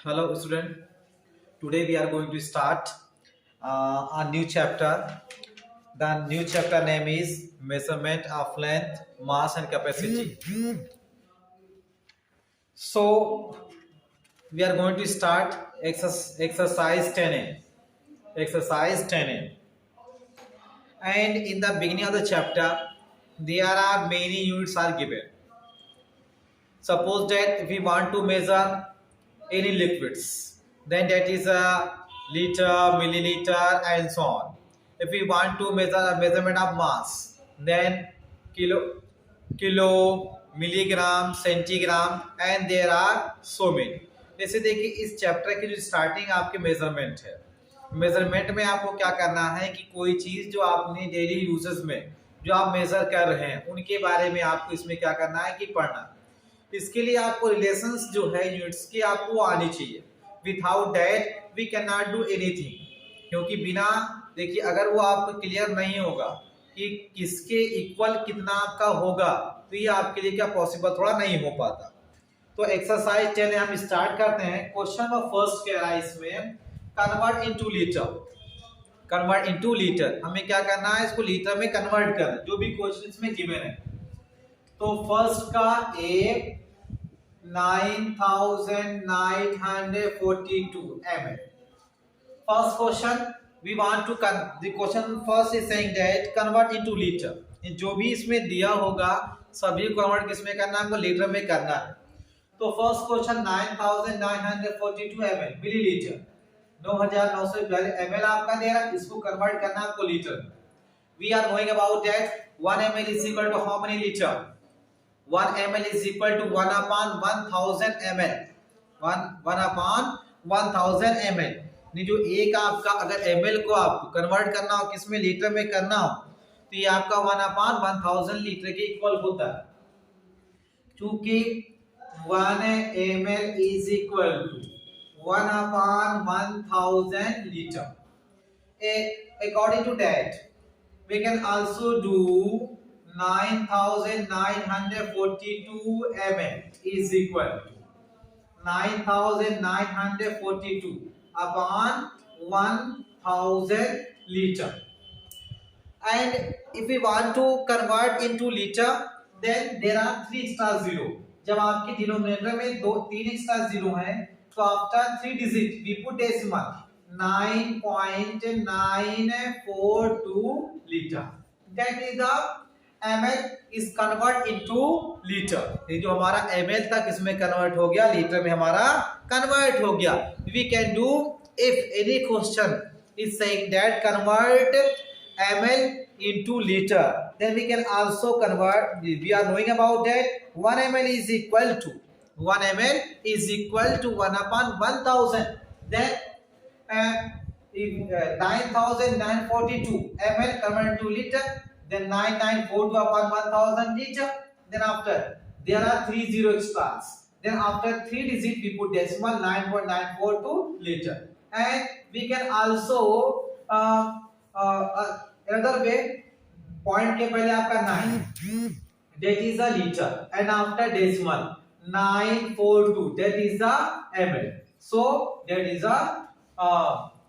Hello, student. Today we are going to start a new chapter. The new chapter name is Measurement of Length, Mass, and Capacity. So we are going to start exercise 10A. Exercise 10A. And in the beginning of the chapter, there are many units are given. Suppose that if we want to measure any liquids, then that is a liter, milliliter, and so on. If we want to measure a measurement of mass, then kilo, milligram, centigram, and there are so many. जैसे देखिए इस chapter की जो starting आपके measurement है, measurement में आपको क्या करना है कि कोई चीज जो आपने डेली यूजेस में जो आप मेजर कर रहे हैं उनके बारे में आपको इसमें क्या करना है कि पढ़ना है। इसके लिए आपको रिलेशंस जो है यूनिट्स की आपको आनी चाहिए। Without that we can not do anything, क्योंकि बिना देखिए अगर वो आपको क्लियर नहीं होगा कि किसके इक्वल कितना आपका होगा तो ये आपके लिए क्या पॉसिबल थोड़ा नहीं हो पाता। तो एक्सरसाइज 10 हम स्टार्ट करते हैं। क्वेश्चन नंबर फर्स्ट कह रहा है इसमें convert into litre. Convert into litre हमें क्या करना है, इसको लीटर में कन्वर्ट करना, जो भी क्वेश्चन इसमें गिवन है। तो फर्स्ट का ए 9942 ml. First question we want to the question first is saying that convert into liter. जो भी इसमें दिया होगा सभी कन्वर्ट किसमें करना है, हमको लीटर में करना है। तो first question 9942 ml millilitre, 9942 ml आपका दे रहा है, इसको कन्वर्ट करना है आपको लीटर में। We are knowing about that 1 ml is equal to how many liter? 1 ml is equal to 1 upon 1000 ml. 1 upon 1000 ml। जो एक आपका अगर ml को आपको कन्वर्ट करना हो किसमें लीटर में करना हो तो ये आपका 1 upon 1000 लीटर के इक्वल होता है। चूंकि 1 ml is equal to 1 upon 1000 liter. According to that, we can also do 9942 ml is equal to 9942 upon 1000 liter. And if we want to convert into liter, then there are 3 extra zero. जब आपके denominator में 3 extra zero है तो after 3 digit we put decimal 9.942 liter. That is the ml is convert into liter। ये जो हमारा ml था किसमें कन्वर्ट हो गया, लीटर में हमारा कन्वर्ट हो गया। We can do if any question is saying that convert ml into liter, then we can also convert. We are knowing about that 1 ml is equal to 1 ml is equal to 1 upon 1000. Then 9942 ml convert into liter, then 9942 upon 1000 liter. Then after there are 3 zero extras. Then after 3 digit we put decimal 9.942 liter. And we can also another way, point के पहले आपका 9 that is a liter and after decimal 942 that is a ml. So that is a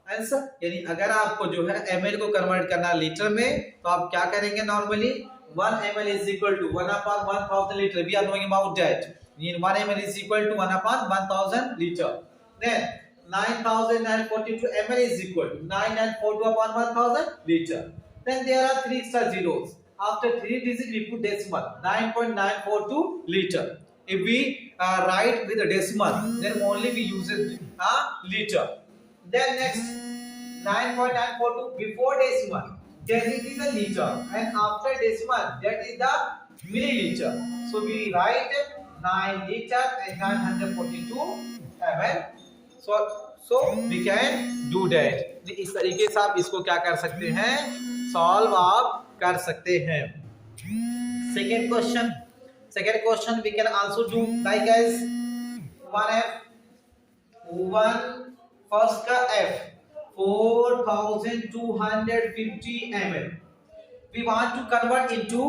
answer. यानी अगर आपको जो है ml को convert करना लीटर में तो आप क्या करेंगे, normally 1 ml is equal to 1 upon 1000 liter. We are knowing about that. 1 ml is equal to 1 upon 1000 liter. Then 9942 ml is equal to 9942 upon 1000 liter. Then there are 3 extra zeros. After 3 digits we put decimal 9.942 liter. If we write with a decimal, then only we use it liter. Then next 9.942 before decimal that is the liter, and after decimal that is the milliliter. So we write 9 liter and 942 ml. So we can do that. इस तरीके से आप इसको क्या कर सकते हैं, solve आप कर सकते हैं। Second question we can also do like as 1 first का f 4250 ml. We want to convert into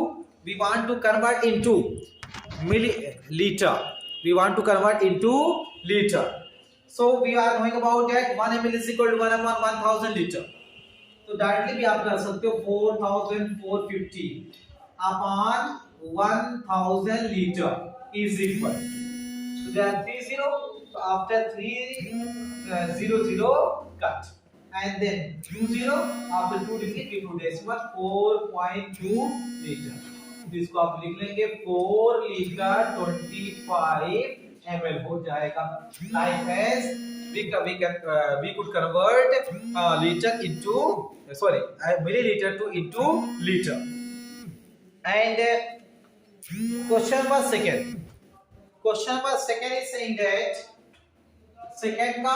milliliter. We want to convert into liter. So we are knowing about that 1 ml is equal to 1 upon 1000 liter. तो directly भी आप कर सकते हो 4450 upon 1000 liter is equal. So there are 3 zero. So after 3 0 cut. And then 2 0 after 2 digit we put decimal 4.2 liter. इसको आप लिख लेंगे 4 लीटर 25 ml हो जाएगा. Like as we could convert liter into milliliter to into liter. And question number second. Question number second is saying that second का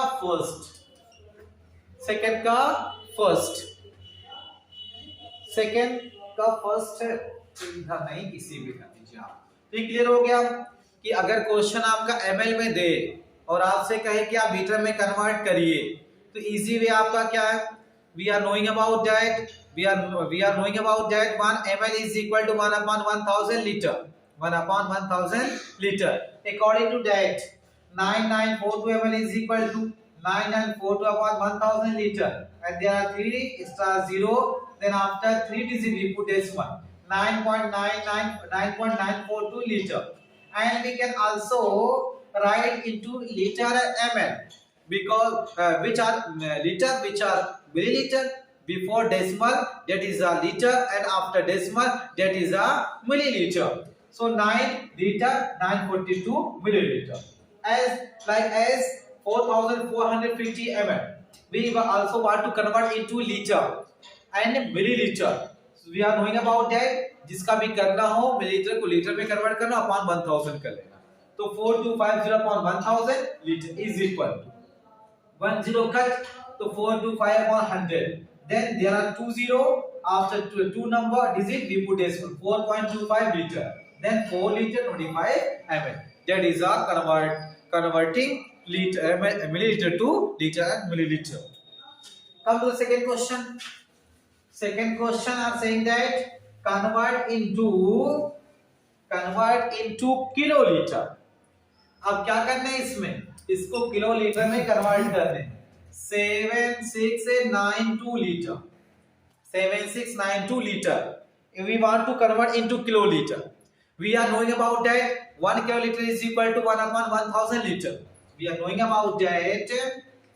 first इधर नहीं किसी भी कर दीजिए आप. तो क्लियर हो गया कि अगर क्वेश्चन आपका ml में दे और आपसे कहे कि आप लीटर में कन्वर्ट करिए तो इजी वे आपका क्या है. We are knowing about that 1 ml is equal to 1 upon 1000 liter. 1 upon 1000 liter. According to that 9942 ml is equal to 9942 upon 1000 liter. And there are 3 star 0. Then after 3 digit we put decimal 9.942 liter. And we can also write into liter and ml because which are milliliter. Before decimal that is a liter and after decimal that is a milliliter. So 9 liter 942 milliliter. As 4450 ml we also want to convert into liter and milliliter. So we are knowing about that. जिसका भी करना हो millilitre को litre में convert करना upon 1000 कर लेना. तो 4250 upon 1000 litre is equal to 10 cut तो 425 upon 100. Then there are 2 0 after 2 number digit we put decimal 4.25 liter. Then 4 liter 25 ml. That is a converting liter milliliter to liter and milliliter. Come to the second question. Second question are saying that convert into kiloliter. अब क्या करना है इसमें, इसको kilolitre में convert करने हैं. 7692 liter. 7692 liter. If we want to convert into kiloliter, we are knowing about that 1 kiloliter is equal to 1 upon 1000 liter. We are knowing about that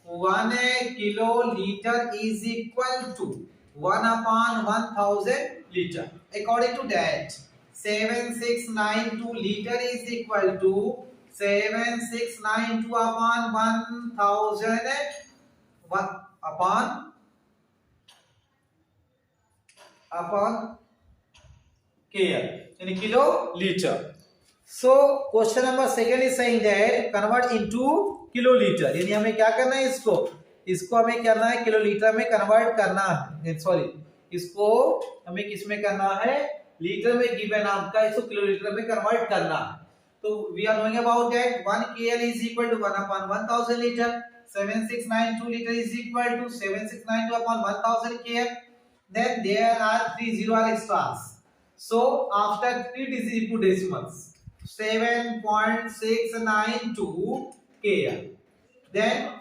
1 kiloliter is equal to 1 upon 1000 liter. According to that 7692 liter is equal to 7692 upon 1000 upon kl यानी kilo litre. So question number second is saying that convert into kiloliter. यानी हमें क्या करना है, इसको हमें करना है किलोलीटर में कन्वर्ट करना है. सॉरी, इसको हमें किस में करना है, लीटर में गिवन आपका, इसको किलोलीटर में कन्वर्ट करना है. तो we are knowing about that 1 kl is equal to 1 upon 1000 liter. 7692 liter is equal to 7692 upon 1000 kl. Then there are 3 zero extras. So after 3 digit put decimals 7.692 kl. Then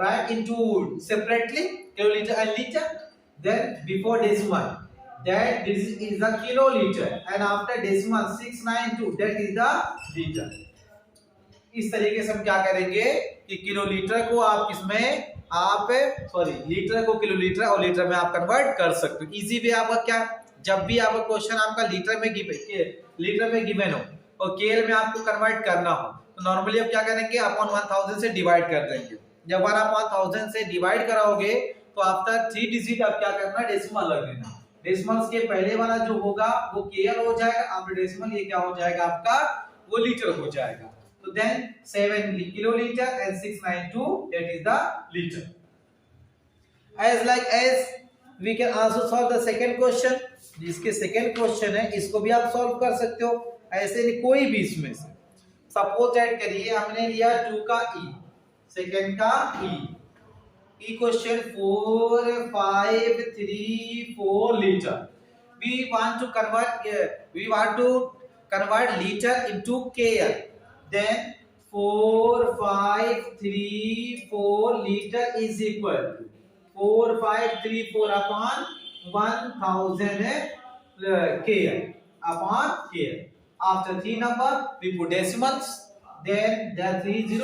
write into separately kiloliter and liter. Then before decimal that this is the kiloliter and after decimal 692 that is the liter. इस तरीके से हम क्या करेंगे कि kilolitre को आप किसमें लीटर को किलोलीटर और लीटर में आप कन्वर्ट कर सकते हो. इजी वे आपका क्या, जब भी आपका क्वेश्चन आपका लीटर में गिवन हो और केएल में आपको कन्वर्ट करना हो तो नॉर्मली आप क्या करेंगे, अपॉन 1000 से डिवाइड कर देंगे. जब 1 अपॉन 1000 से डिवाइड कराओगे तो आफ्टर 3 डिजिट आप क्या करना, डेसिमल लग देना. डेसिमल्स के पहले वाला जो होगा वो केएल हो जाएगा, आफ्टर डेसिमल ये क्या हो जाएगा आपका, वो लीटर हो जाएगा. तो then 7 kiloliter and 692 that is the liter. As we can also solve the second question. जिसके सेकंड क्वेश्चन है इसको भी आप सॉल्व कर सकते हो ऐसे नहीं कोई भी इसमें से. सपोज दैट करिए हमने लिया 2 का e, सेकंड का e question 4534 liter. We want to convert liter into kl. Then 4534 liter is equal to 4534 upon 1000 kl upon kl. After 3 number we put decimals, then there 30,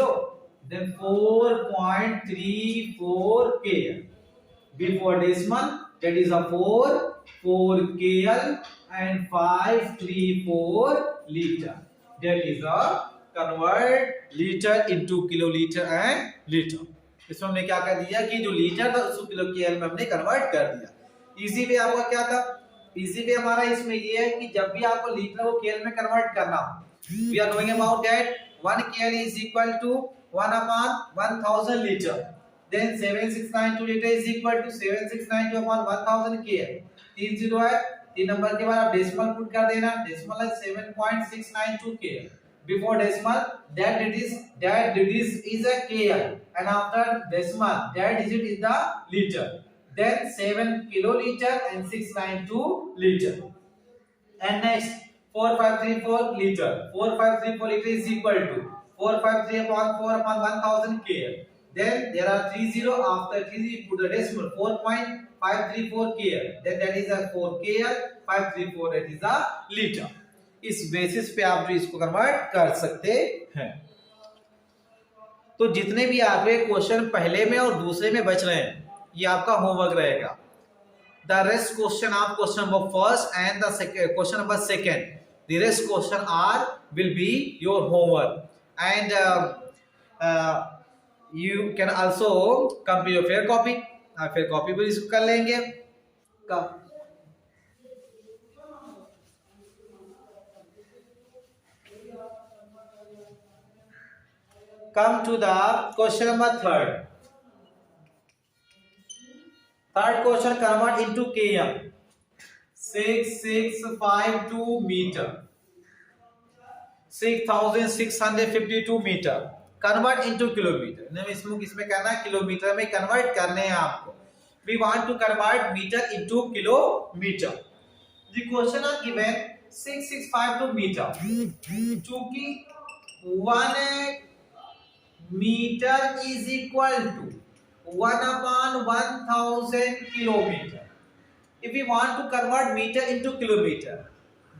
then 4.34 kl. Before decimal, that is a 4 kl and 534 liter. That is a convert liter into kiloliter and liter. इसमें हमने क्या कर दिया कि जो litre था उसको kilo KL में हमने कन्वर्ट कर दिया. इजी वे आपका क्या था? इजी वे हमारा इसमें ये है कि जब भी आपको लीटर को केएल में कन्वर्ट करना हो, we are knowing about that 1 kl is equal to 1 upon 1000 liter. Then 7692 liter is equal to 7692 upon 1000 kl. 30 है, 3 नंबर के बाद आप डेसिमल पुट कर देना. डेसिमल है 7.692 kl. Before decimal, that digit is a kl, and after decimal, that digit is the liter. Then 7 kiloliter and 692 liter. And next 4534 liter. 4534 liter is equal to 453 upon 4 upon 1000 kl. Then there are 30. After 30 you put the decimal 4.534 kl. Then that is a 4 kl. 534 that is a liter. इस basis पे आप जो इसको convert कर सकते हैं. तो जितने भी आपके क्वेश्चन पहले में और दूसरे में बच रहे हैं, ये आपका होमवर्क रहेगा. द रेस्ट क्वेश्चन आप question number first and the question number second, the rest question are will be your homework and you can also complete your fair copy. fair copy भी इसको कर लेंगे. Come to the question number third. Third question, convert into km. 6652 meter. 6652 meter. Convert into kilometer. इसमें करना है kilometre में convert करने हैं आपको. We want to convert meter into kilometer. The question are given 6652 meter. चूंकि 1 meter is equal to 1 upon 1000 kilometer. If we want to convert meter into kilometer,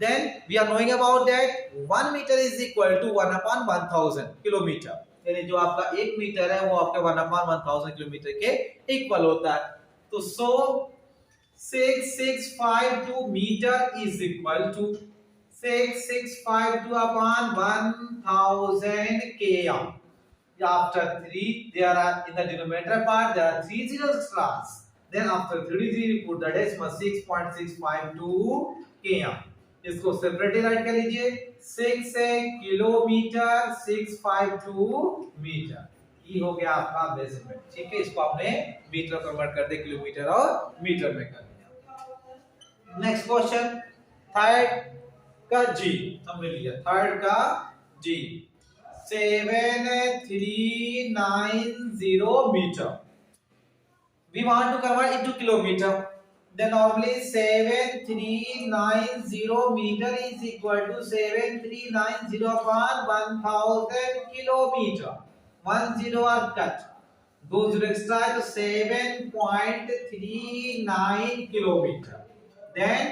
then we are knowing about that 1 meter is equal to 1 upon 1000 kilometer. यानी जो आपका 1 metre है वो आपके 1 upon 1000 kilometre के equal होता है. तो 6652 metre is equal to 6652 upon 1000 km. After 3 there are in the denominator part there are 3 zeros class. Then after 33 you put the decimal 6.652 km. इसको सेपरेटली राइट कर लीजिए. 6 है किलोमीटर, 652 मीटर. ये हो गया आपका मेजरमेंट. ठीक है, इसको आपने मीटर कन्वर्ट कर दे किलोमीटर और मीटर में कर दिया. नेक्स्ट क्वेश्चन थर्ड का जी हमने लिया. थर्ड का जी 7390 meter. We want to convert into kilometer. Then normally 7390 meter is equal to 7390 upon 1000 kilometer. 10 are cut. Those zero extra to 7.39 kilometer. Then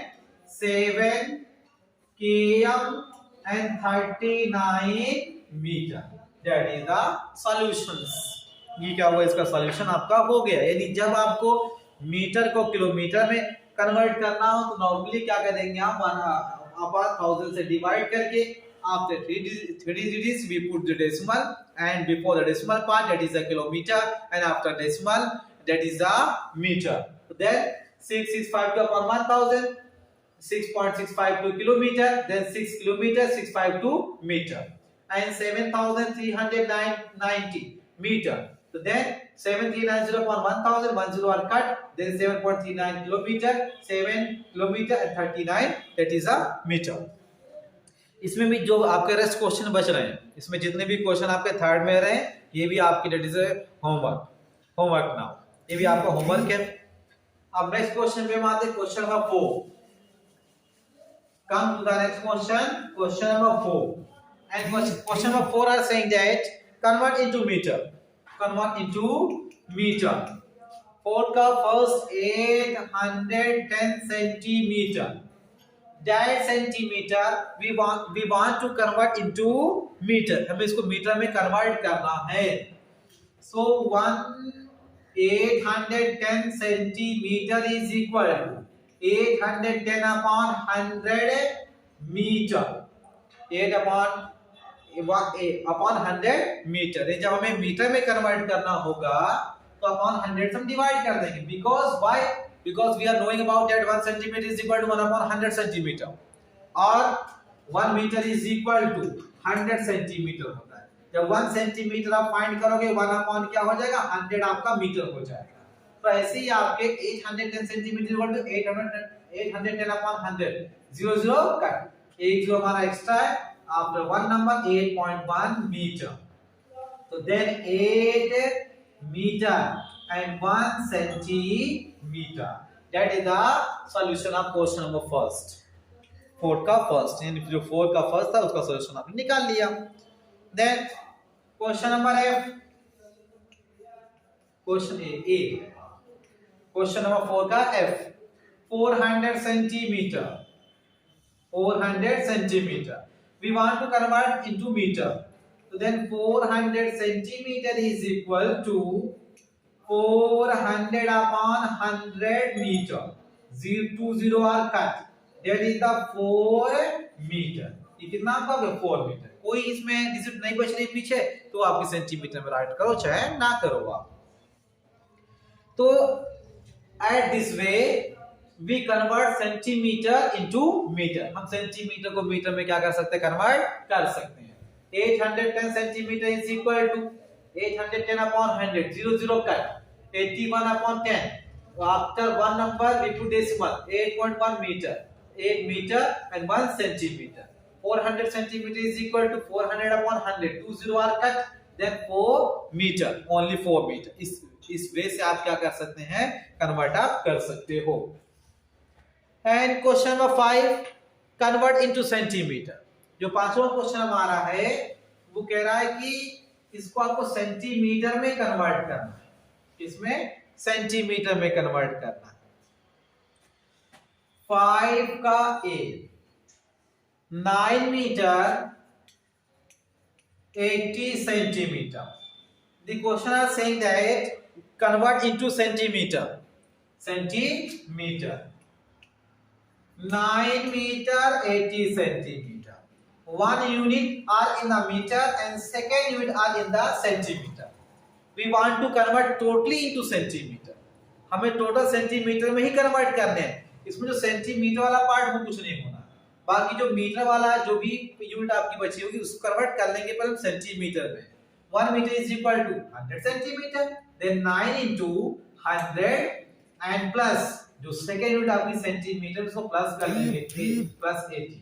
7 km and 39 meter. That is the solutions. ये क्या हुआ, इसका solution आपका हो गया. यानी जब आपको मीटर को किलोमीटर में कन्वर्ट करना हो तो नॉर्मली क्या करेंगे आप 1000 से डिवाइड करके after 3 digits we put the decimal and before the decimal part that is a kilometer and after decimal that is a meter. So then 665 upon 1000 6.652 kilometer, then 6 kilometer 652 meter and 7390 meter. So then 7390 upon 1000, 10 are cut, then 7.39 kilometer, 7 kilometer and 39 that is a meter. इसमें भी जो आपके rest question बच रहे हैं, इसमें जितने भी क्वेश्चन आपके थर्ड में रहे हैं ये भी आपकी डेट इज होमवर्क नाउ. ये भी आपका होमवर्क है. अब नेक्स्ट क्वेश्चन पे हम आते हैं. Question number 4. Come to the next question. Question number 4. And question number 4 are saying that convert into meter. Convert into meter. 4 का first 810 centimeter. That centimeter we want to convert into meter. हमें इसको metre में convert करना है. So 810 centimeter is equal to 810 upon 100 meter. 8 upon 100 metre. जब हमें metre में convert करना होगा तो अपॉन 100 से हम डिवाइड कर देंगे. Because we are knowing about that 1 centimeter is equal to 1 upon 100 centimeter और 1 meter is equal to 100 centimeter होता है. जब 1 centimeter आप फाइंड करोगे 1 upon क्या हो जाएगा 100 आपका मीटर हो जाएगा. तो ऐसे ही आपके 810 centimeter equal to 810 upon 100. 0 0 cut. एक जो हमारा एक्स्ट्रा है after one number 8.1 meter. So then 8 meter and 1 centimeter. That is the solution of question number first. 4 का first यानी जो 4 का first था उसका solution आपने निकाल लिया. Then question number F. Question A. Question number 4 का F. 400 centimeter. 400 centimeter. We want to convert into meter. So then 400 centimeter is equal to 400 upon 100 meter. 0 are cut. That is the 4 meter. ये कितना आपका 4 metre. कोई इसमें digit नहीं बच रही पीछे तो आपकी सेंटीमीटर में राइट करो चाहे ना करो आप. तो at this way we convert centimeter into meter. हम सेंटीमीटर को मीटर में क्या कर सकते हैं कन्वर्ट कर सकते हैं. 810 centimeter is equal to 810 upon 100. 0 0 cut. 81 upon 10. After one number we put decimal. 8.1 meter. 8 meter and 1 centimeter. 400 centimeter is equal to 400 upon 100. 2 0 are cut. Then 4 meter. Only 4 meter. इस वे से आप क्या कर सकते हैं कन्वर्ट आप कर सकते हो. And question number 5 convert into centimetre. जो पांचवा क्वेश्चन हमारा है वो कह रहा है कि इसको आपको सेंटीमीटर में कन्वर्ट करना है. इसमें सेंटीमीटर में कन्वर्ट करना है. 5 का A 9 metre 80 centimeter. The question is saying that convert into centimeter. Centimeter. 9 meter 80 centimeter. One unit are in the meter and second unit are in the centimeter. We want to convert totally into centimeter. हमें total centimetre में ही convert करने हैं. इसमें जो centimetre वाला part वो कुछ नहीं होना. बाकी जो मीटर वाला जो भी यूनिट आपकी बची होगी उसको कन्वर्ट कर लेंगे पर हम सेंटीमीटर में. 1 meter is equal to 100 centimeter. Then 9 into 100 and plus जो सेकेंड यूनिट आपकी सेंटीमीटर उसको प्लस कर लेंगे प्लस 80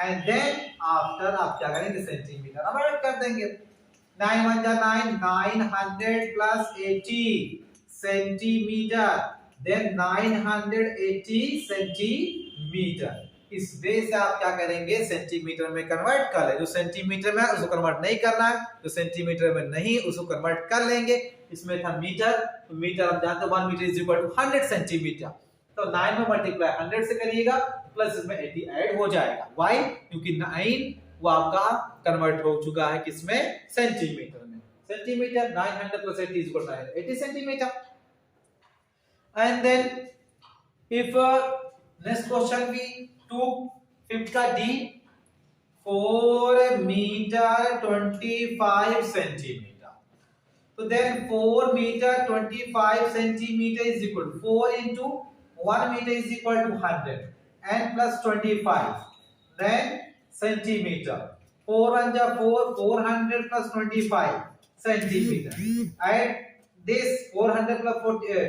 and then after आप क्या करेंगे सेंटीमीटर अब ऐड कर देंगे. 9 1 जा 9 900 plus 80 सेंटीमीटर. then 980 centimetre. इस वे से आप क्या करेंगे सेंटीमीटर में कन्वर्ट कर ले. जो सेंटीमीटर में उसको कन्वर्ट नहीं करना है जो सेंटीमीटर में नहीं उसको कन्वर्ट कर लेंगे. इसमें था मीटर तो मीटर हम जानते हैं 1 metre is equal to 100 centimetre. तो 9 में मल्टीप्लाई 100 से करिएगा प्लस इसमें 80 ऐड हो जाएगा. व्हाई? क्योंकि 9 वो आपका कन्वर्ट हो चुका है किसमें सेंटीमीटर में. Centimetre 900 plus 80 is equal to 80 centimeter. And then if next question we took 5th का D 4 meter 25 centimeter. So then 4 meter 25 centimeter is equal to 4 into 1 meter is equal to 100 and plus 25. Then centimeter. 4 1 ja 4 400 plus 25 centimeter. And this 400 plus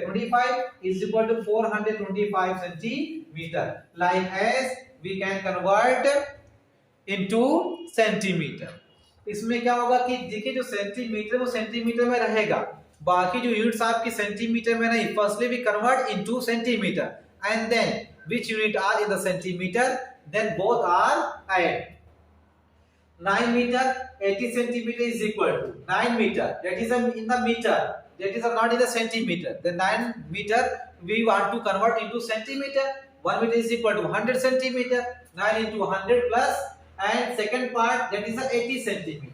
25 is equal to 425 centimeter. Like as we can convert into centimeter. इसमें क्या होगा कि देखिए जो centimetre वो centimetre में रहेगा. बाकी जो यूनिट्स आपकी सेंटीमीटर में नहीं. Firstly we convert into centimetre and then which unit are in the centimeter then both are added. 9 meter 80 centimeter is equal to 9 meter, that is in the meter, that is not in the centimeter. The 9 meter we want to convert into centimeter. 1 meter is equal to 100 centimeter. 9 into 100 plus, and second part, that is 80 centimeter.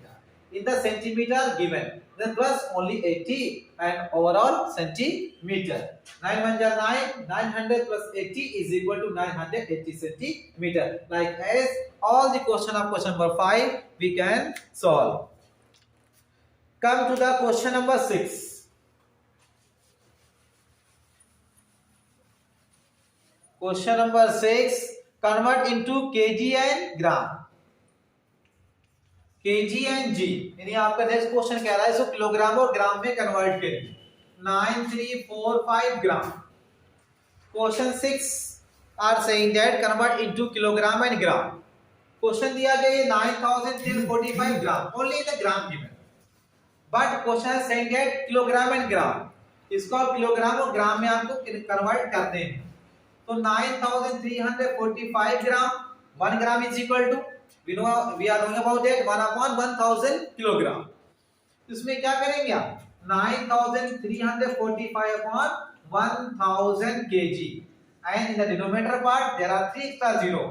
In the centimeter given, then plus only 80 and overall centimeter. 9 1 ja 9, 900 plus 80 is equal to 980 centimeter. Like as all the question of question number 5 we can solve. Come to the question number 6. Question number 6, convert into kg and gram. kg and g, यानी आपका next question कह रहा है इसको kilogram और ग्राम में convert करें. 9345 gram. Question 6 are saying that convert into kilogram and gram. Question दिया गया है 9345 gram, only in the gram given, but question है saying that kilogram and gram. इसको आप किलोग्राम और ग्राम में आपको कन्वर्ट करते हैं. तो 9345 gram, 1 gram is equal to, we are knowing about that 1 upon 1000 kilogram. इसमें क्या करेंगे आप, 9345 upon 1000 kg, and in the denominator part there are 3 extra 0.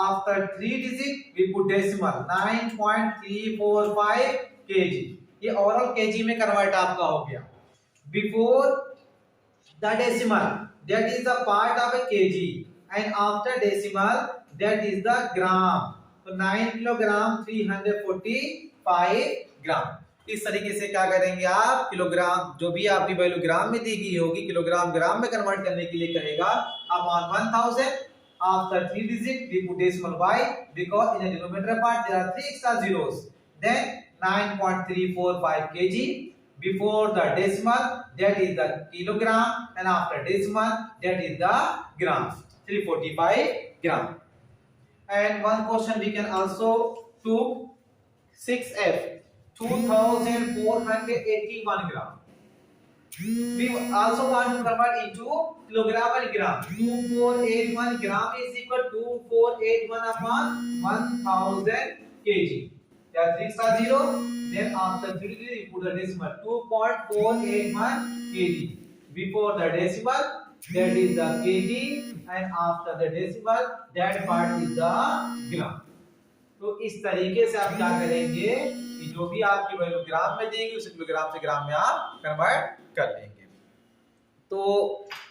After 3 digit we put decimal 9.345 kg. ये ओवरऑल kg में convert आपका हो गया. Before the decimal, that is the part of a kg, and after decimal that is the gram. तो 9 kilogram 345 ग्राम. इस तरीके से क्या करेंगे आप, किलोग्राम जो भी आपकी वैल्यू ग्राम में दी गई होगी, किलोग्राम ग्राम में कन्वर्ट करने के लिए कहेगा upon 1000. After 3 digit we put decimal y, because in the denominator part there are 3 extra zeros. Then 9.345 kg. Before the decimal that is the kilogram, and after decimal that is the gram. 345 gram. And one question we can also do 6f, 2481 gram. We also want to convert into kilogram and gram. 2481 gram is equal to 2481 upon 1000 kg. There are 3 extra 0. Then after 3 we put a decimal 2.481 kg. Before the decimal that is the kg, and after the decimal that part is the gram. तो इस तरीके से आप क्या करेंगे कि जो भी आपकी वैल्यू ग्राम में देगी उसे किलोग्राम से ग्राम में आप कन्वर्ट कर लेंगे. तो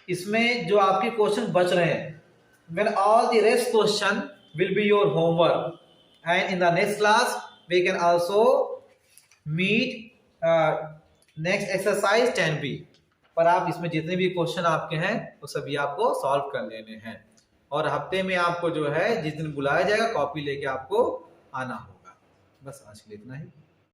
इसमें जो आपके क्वेश्चन बच रहे हैं, when all the rest question will be your homework, and in the next class we can also meet next exercise 10b. पर आप इसमें जितने भी क्वेश्चन आपके हैं वो सभी आपको सॉल्व कर लेने हैं, और हफ्ते में आपको जो है जिस दिन बुलाया जाएगा कॉपी लेके आपको आना होगा. बस आज के लिए इतना ही.